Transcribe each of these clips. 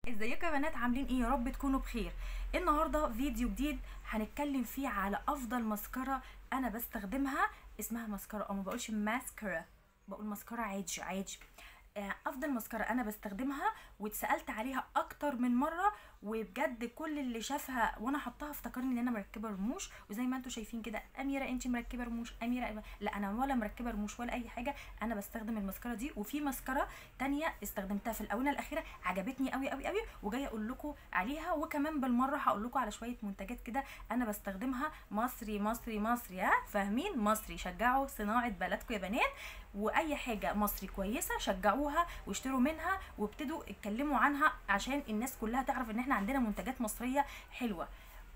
ازيكم يا بنات؟ عاملين ايه؟ يا رب تكونوا بخير. النهارده فيديو جديد هنتكلم فيه على افضل ماسكارا انا بستخدمها. اسمها ماسكارا او ما بقولش ماسكارا، بقول ماسكارا عادي عادي. افضل ماسكارا انا بستخدمها واتسالت عليها اكتر من مره، وبجد كل اللي شافها وانا حطاها افتكرني ان انا مركبه رموش. وزي ما انتم شايفين كده، اميره انت مركبه رموش؟ اميره لا، انا ولا مركبه رموش ولا اي حاجه. انا بستخدم الماسكارا دي، وفي ماسكارا تانية استخدمتها في الاونه الاخيره عجبتني قوي قوي قوي، وجايه اقول لكم عليها. وكمان بالمره هقول لكم على شويه منتجات كده انا بستخدمها مصري مصري مصري. ها فاهمين؟ مصري. شجعوا صناعه بلدكم يا بنات، واي حاجه مصري كويسه شجعوها واشتروا منها وابتدوا اتكلموا عنها عشان الناس كلها تعرف ان احنا عندنا منتجات مصريه حلوه.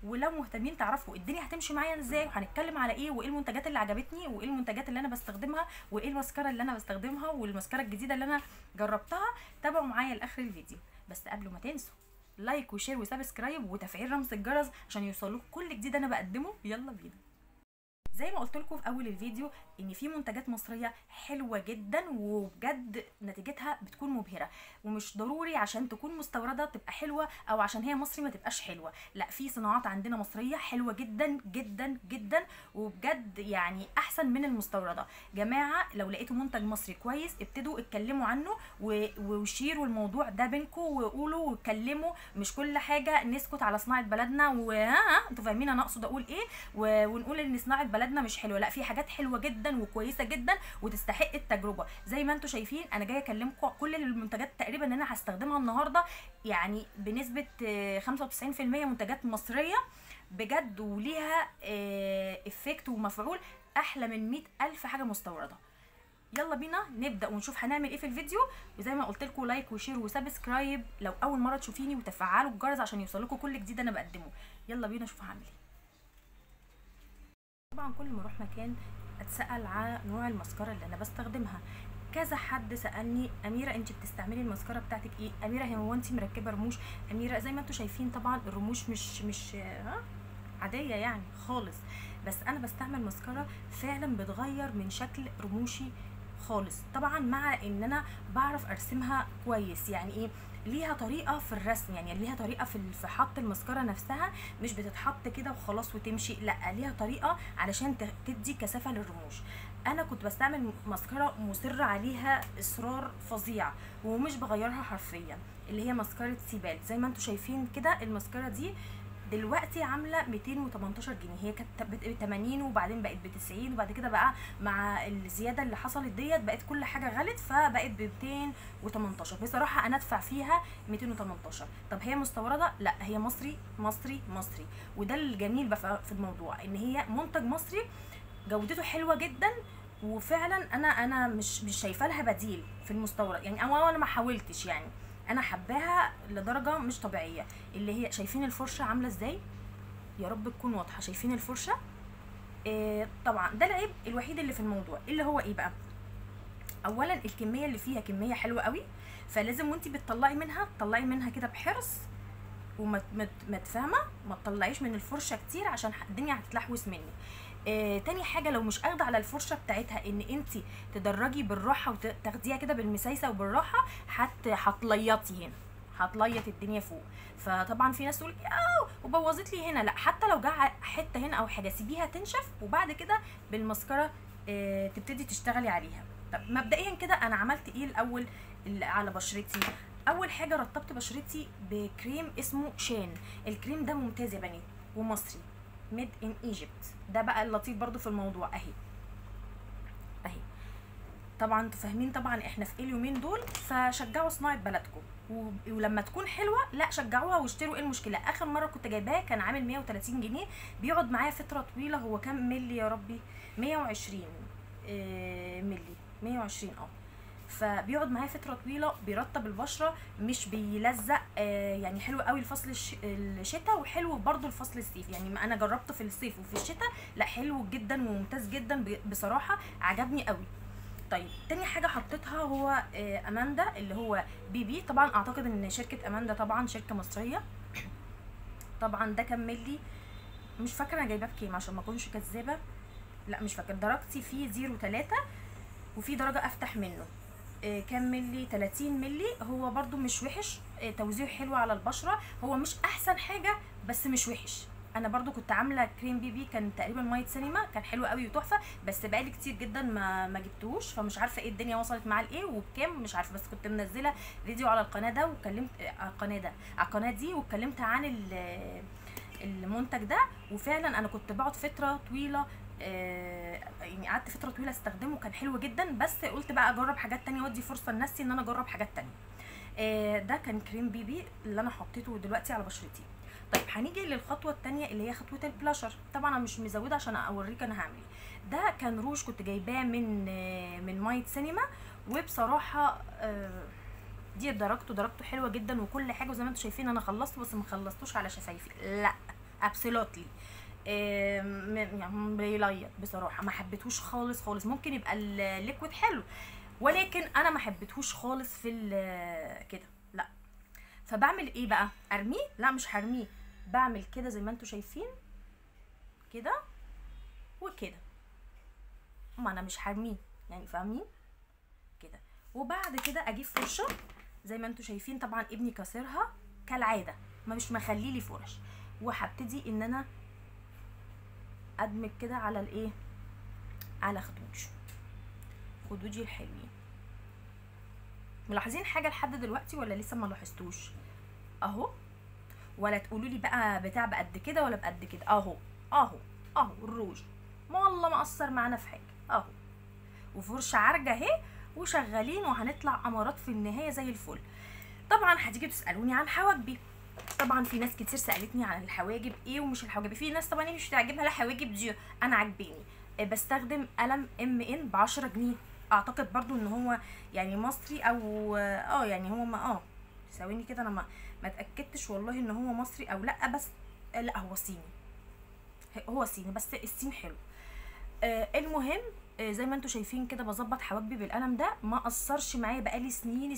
ولو مهتمين تعرفوا الدنيا هتمشي معايا ازاي وهنتكلم على ايه وايه المنتجات اللي عجبتني وايه المنتجات اللي انا بستخدمها وايه الماسكارا اللي انا بستخدمها والماسكارا الجديده اللي انا جربتها، تابعوا معايا لاخر الفيديو. بس قبل ما تنسوا لايك وشير وسبسكرايب وتفعيل رمز الجرس عشان يوصلكم كل جديد انا بقدمه. يلا بينا. زي ما قلت لكم في اول الفيديو ان في منتجات مصريه حلوه جدا، وبجد نتيجتها بتكون مبهره. ومش ضروري عشان تكون مستورده تبقى حلوه، او عشان هي مصري ما تبقاش حلوه. لا، في صناعات عندنا مصريه حلوه جدا جدا جدا، وبجد يعني احسن من المستورده. جماعه لو لقيتوا منتج مصري كويس ابتدوا اتكلموا عنه وشيروا الموضوع ده بينكم وقولوا واتكلموا. مش كل حاجه نسكت على صناعه بلدنا انتوا فاهمين انا اقصد اقول ايه، ونقول ان صناعه بلدنا مش حلوه. لا، في حاجات حلوه جدا وكويسه جدا وتستحق التجربه. زي ما انتم شايفين انا جايه اكلمكم كل المنتجات تقريبا اللي انا هستخدمها النهارده، يعني بنسبه 95% منتجات مصريه بجد، وليها افكت ومفعول احلى من 100,000 حاجه مستورده. يلا بينا نبدا ونشوف هنعمل ايه في الفيديو. وزي ما قلت لكم لايك وشير وسبسكرايب لو اول مره تشوفيني، وتفعلوا الجرس عشان يوصلكم كل جديد انا بقدمه. يلا بينا نشوف هعمل ايه. طبعا كل ما اروح مكان اتسال على نوع الماسكارا اللي انا بستخدمها. كذا حد سالني اميره انت بتستعملي الماسكارا بتاعتك ايه؟ اميره هو انت مركبه رموش؟ اميره زي ما انتم شايفين طبعا الرموش مش عاديه يعني خالص، بس انا بستعمل ماسكارا فعلا بتغير من شكل رموشي خالص. طبعا مع ان انا بعرف ارسمها كويس. يعني ايه؟ ليها طريقه في الرسم، يعني ليها طريقه في حط الماسكارا نفسها، مش بتتحط كده وخلاص وتمشي. لا، ليها طريقه علشان تدي كثافه للرموش. انا كنت بستعمل ماسكارا مصر عليها اصرار فظيع ومش بغيرها حرفيا، اللي هي ماسكارا سيبال. زي ما انتم شايفين كده الماسكارا دي دلوقتي عامله 218 جنيه. هي كانت ب 80 وبعدين بقت ب 90، وبعد كده بقى مع الزياده اللي حصلت ديت بقت كل حاجه غلت فبقت ب 218. بصراحه انا ادفع فيها 218. طب هي مستورده؟ لا، هي مصري مصري مصري. وده الجميل بقى في الموضوع، ان هي منتج مصري جودته حلوه جدا. وفعلا انا مش شايفه لها بديل في المستورد يعني، او انا ما حاولتش يعني. انا حباها لدرجه مش طبيعيه. اللي هي شايفين الفرشه عامله ازاي؟ يا رب تكون واضحه. شايفين الفرشه؟ طبعا ده العيب الوحيد اللي في الموضوع، اللي هو ايه بقى؟ اولا الكميه اللي فيها كميه حلوه قوي، فلازم وانتي بتطلعي منها تطلعي منها كده بحرص، وما تفهمه ما تطلعيش من الفرشه كتير عشان الدنيا هتتلحوس منك. تاني حاجه لو مش اخده على الفرشه بتاعتها ان انت تدرجي بالراحه وتاخديها كده بالمسايسه وبالراحه، هتليطي هنا، هتليط الدنيا فوق. فطبعا في ناس تقول وبوظت لي هنا. لا، حتى لو جه حته هنا او حاجه سيبيها تنشف وبعد كده بالمسكره تبتدي تشتغلي عليها. طب مبدئيا كده انا عملت ايه الاول على بشرتي؟ اول حاجه رطبت بشرتي بكريم اسمه شان. الكريم ده ممتاز يا بنات ومصري، ميد ان ايجيبت. ده بقى اللطيف برضو في الموضوع. اهي طبعا انتوا فاهمين طبعا احنا في ايه اليومين دول، فشجعوا صناعه بلدكم. ولما تكون حلوه لا شجعوها واشتروا. ايه المشكله؟ اخر مره كنت جايباه كان عامل 130 جنيه، بيقعد معايا فتره طويله. هو كام ملي يا ربي؟ 120 ملي، 120 فبيقعد معايا فتره طويله، بيرطب البشره مش بيلزق. يعني حلو قوي لفصل الشتاء، وحلو برضو لفصل الصيف. يعني انا جربته في الصيف وفي الشتاء، لا حلو جدا وممتاز جدا بصراحه، عجبني قوي. طيب تاني حاجه حطيتها هو اماندا، اللي هو بي. طبعا اعتقد ان شركه اماندا طبعا شركه مصريه. طبعا ده كام ملي مش فاكره انا جايباه بكام عشان ما اكونش كذابه. لا مش فاكره. درجتي فيه 0.3 وفي درجه افتح منه. كام ملي؟ 30 ملي. هو برضو مش وحش، توزيعه حلو على البشره. هو مش احسن حاجه بس مش وحش. انا برضو كنت عامله كريم بيبي كان تقريبا مايت سينما، كان حلو قوي وتحفه، بس بقالي كتير جدا ما جبتهوش، فمش عارفه ايه الدنيا وصلت معاه لايه وبكام مش عارفه. بس كنت منزله فيديو على القناه ده وكلمت على القناه دي واتكلمت عن المنتج ده. وفعلا انا كنت بقعد فتره طويله، يعني قعدت فتره طويله استخدمه، كان حلو جدا. بس قلت بقى اجرب حاجات تانية وادي فرصه لنفسي ان انا اجرب حاجات تانية. ده كان كريم بيبي اللي انا حطيته دلوقتي على بشرتي. طيب هنيجي للخطوه الثانيه اللي هي خطوه البلاشر. طبعا انا مش مزوده عشان اوريك انا هعمل ايه. ده كان روج كنت جايباه من مايت سينما، وبصراحه دي درجته حلوه جدا وكل حاجه، وزي ما انتم شايفين انا خلصته، بس ما خلصتوش على شفايفي، لا ابسولوتلي. يعني بيليط بصراحه، ما حبيتهوش خالص خالص. ممكن يبقى الليكويد حلو، ولكن انا ما حبيتهوش خالص في كده، لا. فبعمل ايه بقى؟ ارميه؟ لا مش هرميه، بعمل كده زي ما انتم شايفين كده وكده، ما انا مش هرميه يعني، فاهمين كده. وبعد كده اجيب فرشه زي ما انتم شايفين، طبعا ابني كسرها كالعاده، ما مش مخلي لي فرش، وهبتدي ان انا ادمج كده على الايه، على خدودي الحلوين. ملاحظين حاجه لحد دلوقتي ولا لسه ما لاحظتوش؟ اهو، ولا تقولوا لي بقى بتاع بقد كده ولا بقد كده، اهو الروج والله ما اثر معانا في حاجه اهو، وفرشه عرجه اهي، وشغالين وهنطلع امارات في النهايه زي الفل. طبعا هتيجي تسالوني عن حواجبي. طبعا في ناس كتير سالتني عن الحواجب ايه ومش الحواجب. في ناس طبعا مش تعجبها الحواجب دي، انا عاجباني. بستخدم قلم MN ب10 جنيه، اعتقد برضو ان هو يعني مصري او يعني هو ما ثواني كده، انا ما اتاكدتش والله ان هو مصري او لا، بس لا هو صيني، بس الصين حلو. المهم زي ما انتم شايفين كده بظبط حواجبي بالقلم ده، ما اثرش معايا، بقالي السنين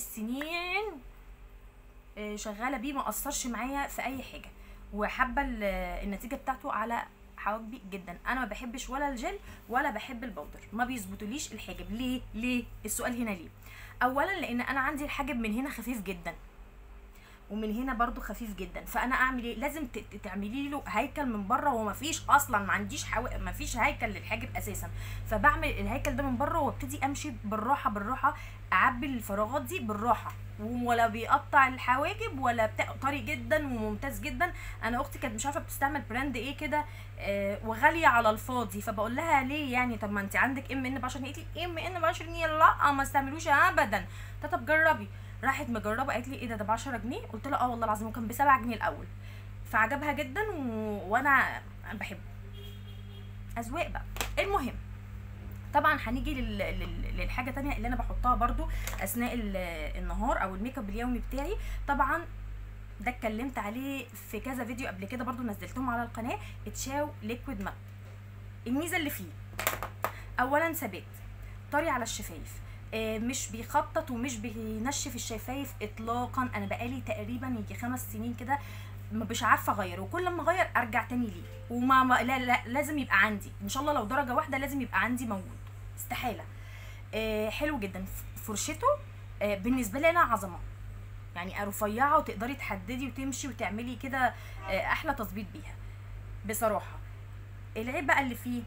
شغاله بيه، ما اثرش معايا في اي حاجه، وحابه النتيجه بتاعته على حواجبي جدا. انا ما بحبش ولا الجل ولا بحب البودر، ما بيظبطوليش الحاجب. ليه السؤال هنا ليه؟ اولا لان انا عندي الحاجب من هنا خفيف جدا ومن هنا برضو خفيف جدا، فانا اعمل ايه؟ لازم تعملي له هيكل من بره، وما فيش اصلا، ما عنديش ما فيش هيكل للحاجب اساسا، فبعمل الهيكل ده من بره وابتدي امشي بالراحه اعبي الفراغات دي بالراحه، ولا بيقطع الحواجب ولا بتاع، طري جدا وممتاز جدا. انا اختي كانت مش عارفه بتستعمل براند ايه كده وغاليه على الفاضي، فبقول لها ليه يعني؟ طب ما انت عندك MN ب10 جنيه. قالت لي MN ب10 جنيه؟ لا ما استعملوش ابدا. طب جربي. راحت مجربه، قالت لي ايه ده ب10 جنيه؟ قلت لها والله العظيم، وكان ب7 جنيه الاول. فعجبها جدا وانا بحبه، اذواق بقى. المهم طبعا هنيجي للحاجه تانية اللي انا بحطها برضو اثناء النهار او الميك اب اليومي بتاعي. طبعا ده اتكلمت عليه في كذا فيديو قبل كده، برضو نزلتهم على القناه. تشاو ليكويد مات. الميزه اللي فيه اولا ثبات، طري على الشفايف، مش بيخطط ومش بينشف الشفايف اطلاقا. انا بقالي تقريبا يجي 5 سنين كده مش عارفه اغير، وكل ما اغير ارجع تاني ليه. وما لا لازم يبقى عندي ان شاء الله، لو درجه واحده لازم يبقى عندي موجود، استحاله. حلو جدا. فرشته بالنسبه لي انا عظمه، يعني رفيعه وتقدري تحددي وتمشي وتعملي كده احلى تظبيط بيها بصراحه. العيب بقى اللي فيه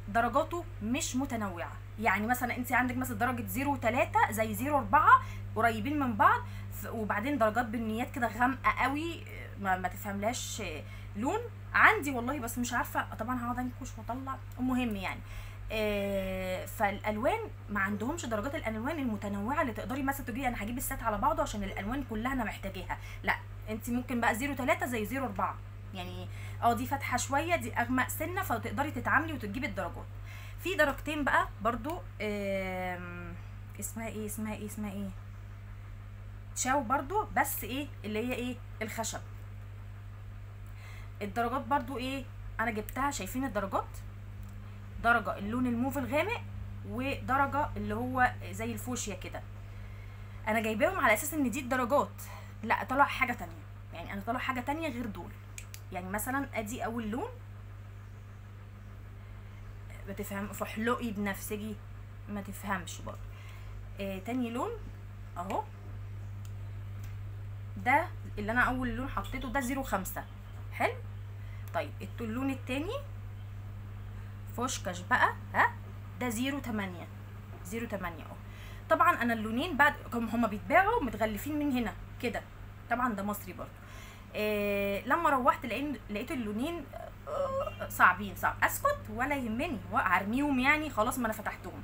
درجاته مش متنوعه، يعني مثلا انت عندك مثلا درجه 0.3 زي 0.4 قريبين من بعض، وبعدين درجات بنيات كده غامقه قوي ما تفهملاش لون عندي والله، بس مش عارفه طبعا هقعد انكش واطلع. المهم يعني فالالوان ما عندهمش درجات الالوان المتنوعه اللي تقدري مثلا تجيبي انا هجيب السات على بعضه عشان الالوان كلها انا محتاجاها. لا انت ممكن بقى 0.3 زي 0.4، يعني دي فاتحه شويه دي اغمق سنه، فتقدري تتعاملي وتجيبي الدرجات. في درجتين بقى برضو اسمها ايه تشاو برضو، بس ايه اللي هي ايه الخشب. الدرجات برضو ايه انا جبتها، شايفين الدرجات؟ درجه اللون الموف الغامق، ودرجه اللي هو زي الفوشيا كده. انا جايباهم على اساس ان دي الدرجات، لا طلع حاجه تانية، يعني انا طلع حاجه تانية غير دول. يعني مثلا ادي اول لون، بتفهم فحلقي بنفسجي ما تفهمش برضه. تاني لون اهو، ده اللي انا اول لون حطيته ده 05. حلو. طيب اللون التاني فوشكاش بقى، ها، ده 08 اهو. طبعا انا اللونين بعد هما بيتباعوا متغلفين من هنا كده، طبعا ده مصري برضه. لما روحت لقيت اللونين صعبين، صعب اسكت ولا يهمني وارميهم، يعني خلاص ما انا فتحتهم.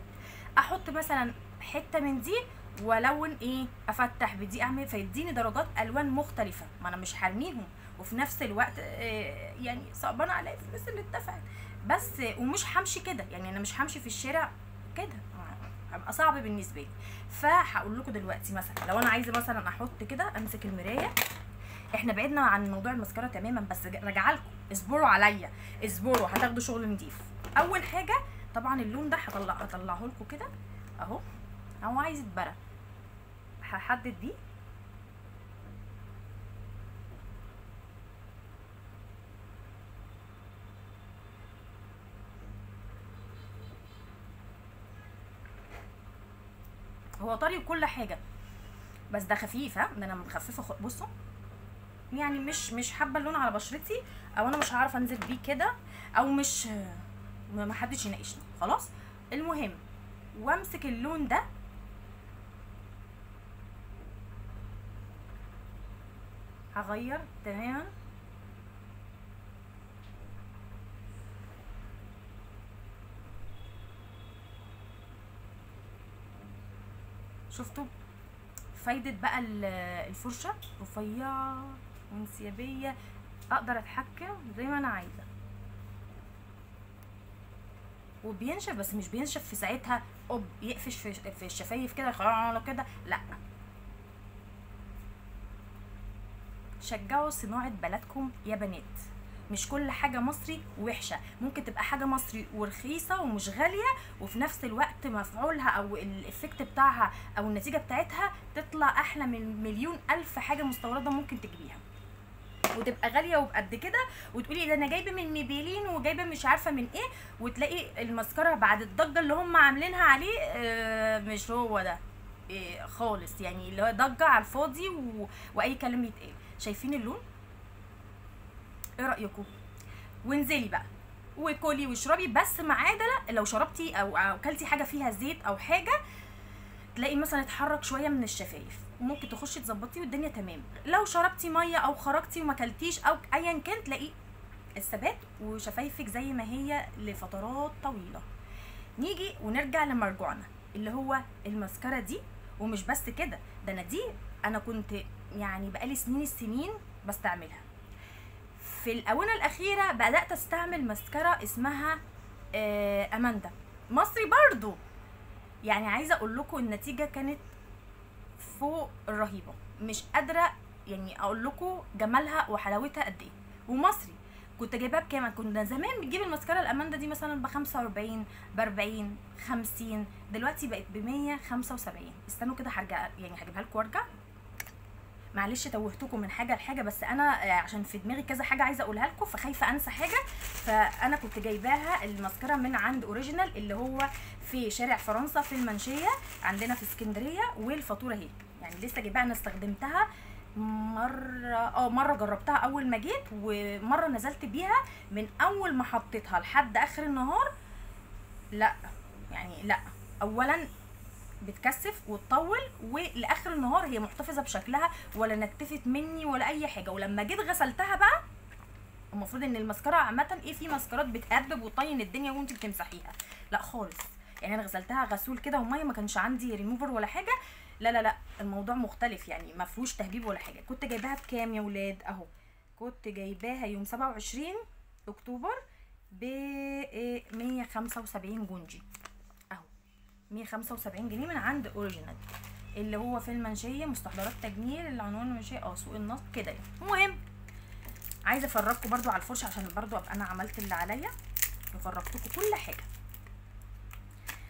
احط مثلا حته من دي والون ايه، افتح بدي اعمل فيديني درجات الوان مختلفه، ما انا مش هرميهم وفي نفس الوقت يعني صعبان عليا الفلوس اللي اتدفعت بس، ومش همشي كده، يعني انا مش همشي في الشارع كده، هيبقى صعب بالنسبه لي. فهقول لكم دلوقتي مثلا لو انا عايزه مثلا احط كده، امسك المرايه. احنا بعدنا عن موضوع المسكره تماما، بس راجعه لكم، اصبروا عليا، اصبروا، هتاخدوا شغل نضيف. اول حاجه طبعا اللون ده هطلعه لكم كده اهو، هو عايز يتبرى، هحدد دي هو طري وكل حاجه، بس ده خفيف، ها، ده انا مخففه بصوا، يعني مش حابه اللون على بشرتي، او انا مش هعرف انزل بيه كده، او مش ما حدش يناقشني خلاص. المهم وامسك اللون ده هغير تماما، شفتوا فايدة بقى الفرشة رفيعة وانسيابية، اقدر اتحكم زي ما انا عايزة، وبينشف، بس مش بينشف في ساعتها يقفش في الشفايف كده كده، لا. شجعوا صناعة بلدكم يا بنات، مش كل حاجة مصري وحشة، ممكن تبقى حاجة مصري ورخيصة ومش غالية، وفي نفس الوقت مفعولها او الافكت بتاعها او النتيجة بتاعتها تطلع احلى من مليون الف حاجة مستوردة ممكن تجيبيها وتبقى غاليه وبقد كده، وتقولي ده انا جايبه من ميبيلين وجايبه مش عارفه من ايه، وتلاقي المسكره بعد الضجه اللي هم عاملينها عليه مش هو ده خالص، يعني اللي هو ضجه على الفاضي واي كلام يتقال. شايفين اللون؟ ايه رايكم؟ وانزلي بقى وكلي واشربي، بس ما عدا لو شربتي او اكلتي حاجه فيها زيت او حاجه، تلاقي مثلا اتحرك شويه من الشفايف، وممكن تخشي تظبطيه والدنيا تمام. لو شربتي ميه او خرجتي وما اكلتيش او ايا كان، تلاقي الثبات وشفايفك زي ما هي لفترات طويله. نيجي ونرجع لمرجوعنا اللي هو المسكره دي، ومش بس كده، ده انا كنت يعني بقالي سنين السنين بستعملها. في الاونه الاخيره بدات استعمل مسكره اسمها اماندا، مصري برضو، يعني عايزه اقول لكم النتيجه كانت فوق الرهيبه، مش قادره يعني اقول لكم جمالها وحلاوتها قد ايه. ومصري، كنت جايباها بكام؟ كنا زمان بتجيب المسكره الاماندا دي مثلا ب 45 ب 40 50، دلوقتي بقت ب 175. استنوا كده هرجع، يعني هجيبها لكم وارجع. معلش توهتكم من حاجه لحاجه، بس انا عشان في دماغي كذا حاجه عايزه اقولها لكم فخايفه انسى حاجه. فانا كنت جايباها المسكره من عند اوريجينال اللي هو في شارع فرنسا في المنشيه عندنا في اسكندريه، والفاتوره اهي، يعني لسه جايباها. انا استخدمتها مره جربتها اول ما جيت، ومره نزلت بيها من اول ما حطيتها لحد اخر النهار. لا يعني لا، اولا بتكثف وتطول، ولاخر النهار هي محتفظه بشكلها ولا نكتفت مني ولا اي حاجه. ولما جيت غسلتها بقى، المفروض ان المسكره عامه ايه، في مسكرات بتهبب وتطين الدنيا وانت بتمسحيها، لا خالص. يعني انا غسلتها غسول كده وميه، ما كانش عندي ريموفر ولا حاجه، لا لا لا، الموضوع مختلف، يعني ما فيهوش تهبيب ولا حاجه. كنت جايباها بكام يا ولاد؟ اهو كنت جايباها يوم 27 اكتوبر ب 175 جنيه، 175 جنيه من عند اوريجينال اللي هو في المنشيه، مستحضرات تجميل، العنوان المنشيه سوق النصب كده يعني. المهم عايزه افرجكم برضو على الفرشه عشان برضو ابقى انا عملت اللي عليا وفرجتكم كل حاجه.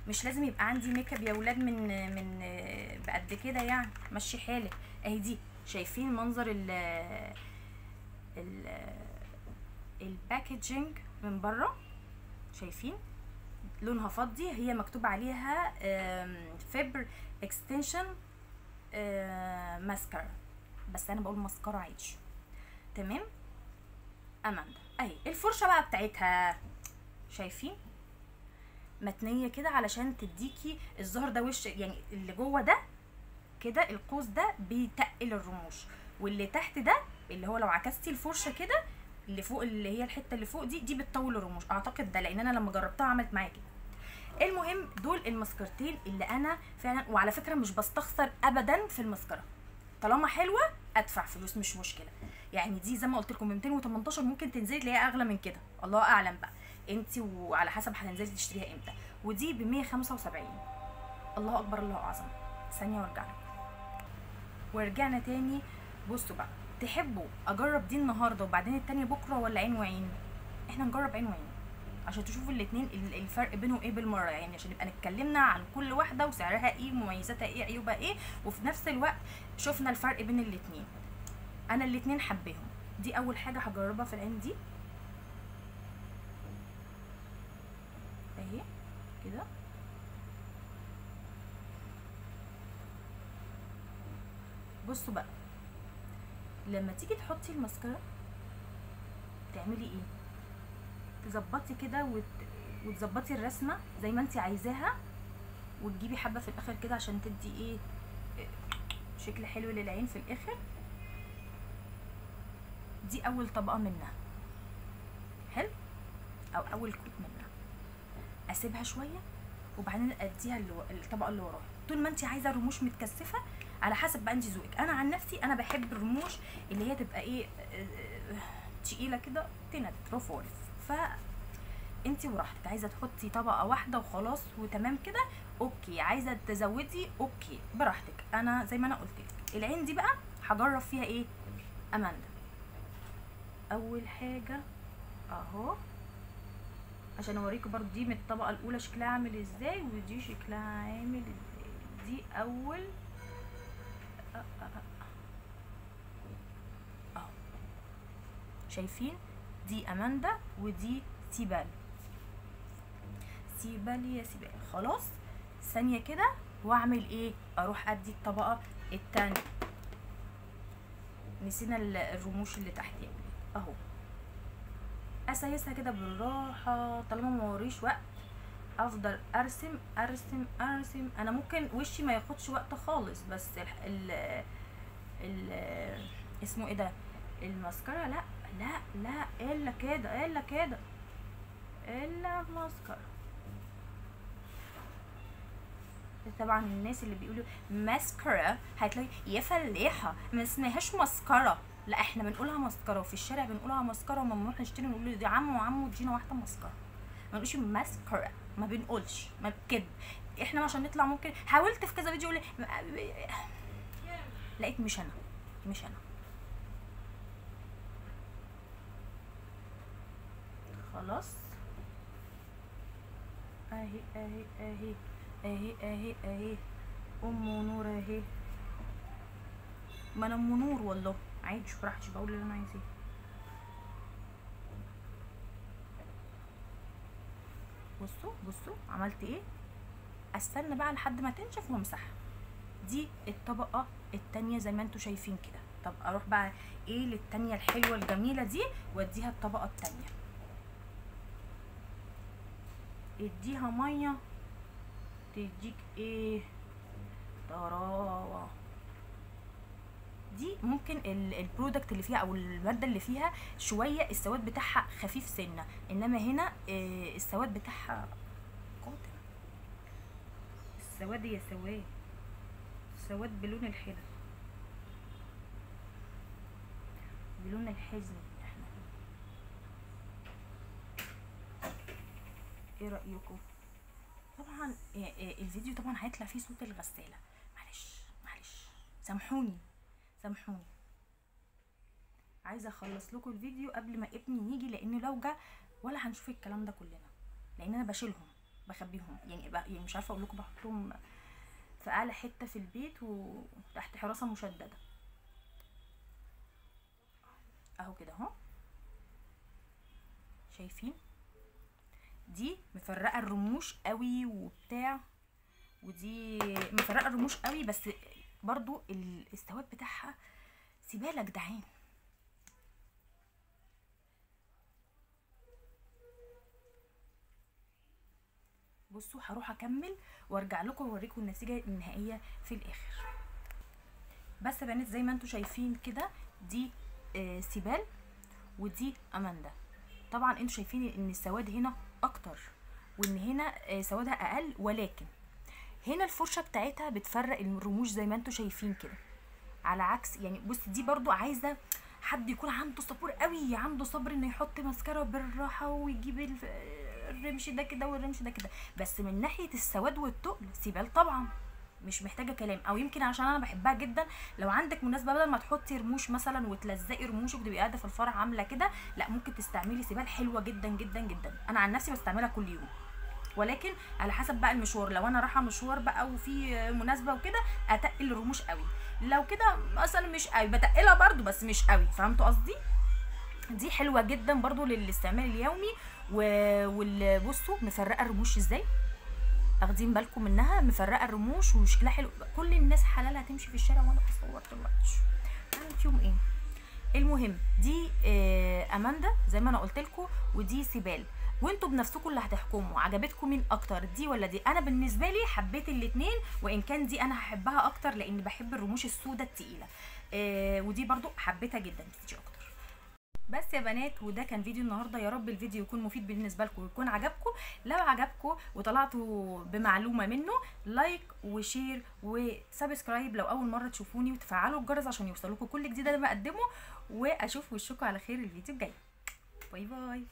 مش لازم يبقى عندي ميك اب يا ولاد من بقد كده، يعني مشي حالك. اهي دي، شايفين منظر الباكجينج من بره؟ شايفين لونها فضي، هي مكتوب عليها فيبر اكستنشن ماسكارا، بس انا بقول ماسكارا عادي. تمام. اماندا اهي الفرشه بقى بتاعتها، شايفين متنيه كده علشان تديكي الظهر ده وش، يعني اللي جوه ده كده القوس ده بيتقل الرموش، واللي تحت ده اللي هو لو عكستي الفرشه كده اللي فوق، اللي هي الحته اللي فوق دي بتطول الرموش اعتقد ده، لان انا لما جربتها عملت معايا كده. المهم دول المسكرتين اللي انا فعلا، وعلى فكره مش بستخسر ابدا في المسكره، طالما حلوه ادفع فلوس مش مشكله. يعني دي زي ما قلت لكم ب 218، ممكن تنزلي تلاقيها اغلى من كده، الله اعلم بقى انت وعلى حسب هتنزلي تشتريها امتى. ودي ب 175. الله اكبر الله اعظم. ثانيه وارجع لكم. ورجعنا تاني. بصوا بقى، تحبوا اجرب دي النهارده وبعدين التانية بكره ولا عين وعين؟ احنا نجرب عين وعين عشان تشوفوا الاتنين الفرق بينهم ايه بالمره، يعني عشان نبقى اتكلمنا عن كل واحده وسعرها ايه، مميزاتها ايه، عيوبها ايه، وفي نفس الوقت شفنا الفرق بين الاتنين. انا الاتنين حبيهم. دي اول حاجه هجربها في العين دي اهي كده. بصوا بقى، لما تيجي تحطي الماسكارا تعملي ايه؟ تظبطي كده وتظبطي الرسمه زي ما انت عايزاها، وتجيبي حبه في الاخر كده عشان تدي ايه شكل حلو للعين في الاخر. دي اول طبقه منها، حلو، او اول كوت منها. اسيبها شويه وبعدين اديها الطبقه اللي وراها. طول ما انت عايزه الرموش متكثفه على حسب بقى انت ذوقك. انا عن نفسي انا بحب الرموش اللي هي تبقى ايه تقيله كده، تند رفورف. ف انت براحتك، عايزه تحطي طبقه واحده وخلاص وتمام كده اوكي، عايزه تزودي اوكي براحتك. انا زي ما انا قلت لك العين دي بقى هجرب فيها ايه اماندا. اول حاجه اهو عشان اوريكم برضو دي من الطبقه الاولى شكلها عامل ازاي ودي شكلها عامل ازاي. دي اول اهو شايفين، دي اماندا ودي سيبال. سيبال يا سيبال. خلاص ثانيه كده واعمل ايه، اروح ادي الطبقه التانية. نسينا الرموش اللي تحت يعني اهو. اسيسها كده بالراحه طالما ما وريش وقت، افضل ارسم ارسم ارسم. انا ممكن وشي ما ياخدش وقت خالص، بس ال اسمه ايه ده الماسكارا، لا لا لا الا كده الا كده الا ماسكارا. طبعا الناس اللي بيقولوا ماسكارا هتلاقي يا فلاحه ما اسمهاش ماسكارا، لا احنا بنقولها ماسكارا، وفي الشارع بنقولها ماسكارا، وما بنروح نشتري نقول له دي عمو وعمو ادينا واحده ماسكارا، ما بنقولش ماسكارا، ما بنقولش، ما بكده. احنا عشان نطلع ممكن حاولت في كذا فيديو لقيت مش انا مش انا. خلاص اهي اهي اهي اهي اهي اهي ام نور اهي. ما انا ام نور والله عادي براحتي بقول اللي انا عايزاه. بصوا بصوا عملت ايه، استنى بقى لحد ما تنشف وامسحها. دي الطبقه التانية زي ما انتوا شايفين كده. طب اروح بقى ايه للتانية الحلوه الجميله دي واديها الطبقه التانية. اديها ميه تديك ايه طراوه. دي ممكن البرودكت اللي فيها او الماده اللي فيها شويه السواد بتاعها خفيف سنه، انما هنا السواد بتاعها قاتل. السواد يا سواد، سواد بلون الحزن، بلون الحزن احنا. ايه رايكم؟ طبعا الفيديو طبعا هيطلع فيه صوت الغساله، معلش معلش سامحوني سامحوني. عايزه اخلص لكم الفيديو قبل ما ابني يجي، لان لو جه ولا هنشوف الكلام ده كلنا، لان انا بشيلهم بخبيهم يعني مش عارفه اقول لكم، بحطهم في اعلى حته في البيت وتحت حراسه مشدده اهو كده اهو. شايفين دي مفرقه الرموش قوي وبتاع، ودي مفرقه الرموش قوي بس برضو الاستواب بتاعها سيبالك جدعان. بصوا هروح اكمل وارجع لكم واوريكم النتيجه النهائيه في الاخر. بس يا بنات زي ما انتم شايفين كده دي سيبال ودي اماندا. طبعا انتوا شايفين ان السواد هنا اكتر وان هنا سوادها اقل، ولكن هنا الفرشه بتاعتها بتفرق الرموش زي ما انتوا شايفين كده، على عكس يعني بص دي برضو عايزه حد يكون عنده صبور قوي، عنده صبر انه يحط ماسكارا بالراحه ويجيب الرمش ده كده والرمش ده كده. بس من ناحيه السواد والتقل سيبال طبعا مش محتاجه كلام، او يمكن عشان انا بحبها جدا. لو عندك مناسبه بدل ما تحطي رموش مثلا وتلزقي رموشك وتبقي قاعده في الفرح عامله كده، لا ممكن تستعملي سيبال حلوه جدا جدا جدا. انا عن نفسي بستعملها كل يوم، ولكن على حسب بقى المشوار. لو انا رايحه مشوار بقى وفي مناسبه وكده اتقل الرموش قوي، لو كده مثلا مش قوي بتقلها برده بس مش قوي. فهمتوا قصدي؟ دي حلوه جدا برده للاستعمال اليومي. بصوا مفرقه الرموش ازاي، واخدين بالكم منها مفرقه الرموش وشكلها حلو. كل الناس حلال هتمشي في الشارع وانا بصور دلوقتي اعمل فيهم ايه. المهم دي اماندا زي ما انا قلت لكم، ودي سيبال، وانتوا بنفسكم اللي هتحكموا عجبتكم مين اكتر دي ولا دي. انا بالنسبه لي حبيت الاتنين، وان كان دي انا هحبها اكتر لان بحب الرموش السوداء التقيله، ودي برضو حبيتها جدا بس دي اكتر. بس يا بنات وده كان فيديو النهارده، يا رب الفيديو يكون مفيد بالنسبه لكم ويكون عجبكم. لو عجبكم وطلعتوا بمعلومه منه لايك وشير وسبسكرايب لو اول مره تشوفوني، وتفعلوا الجرس عشان يوصلكم كل جديد انا بقدمه. واشوف وشكم على خير الفيديو الجاي. باي باي.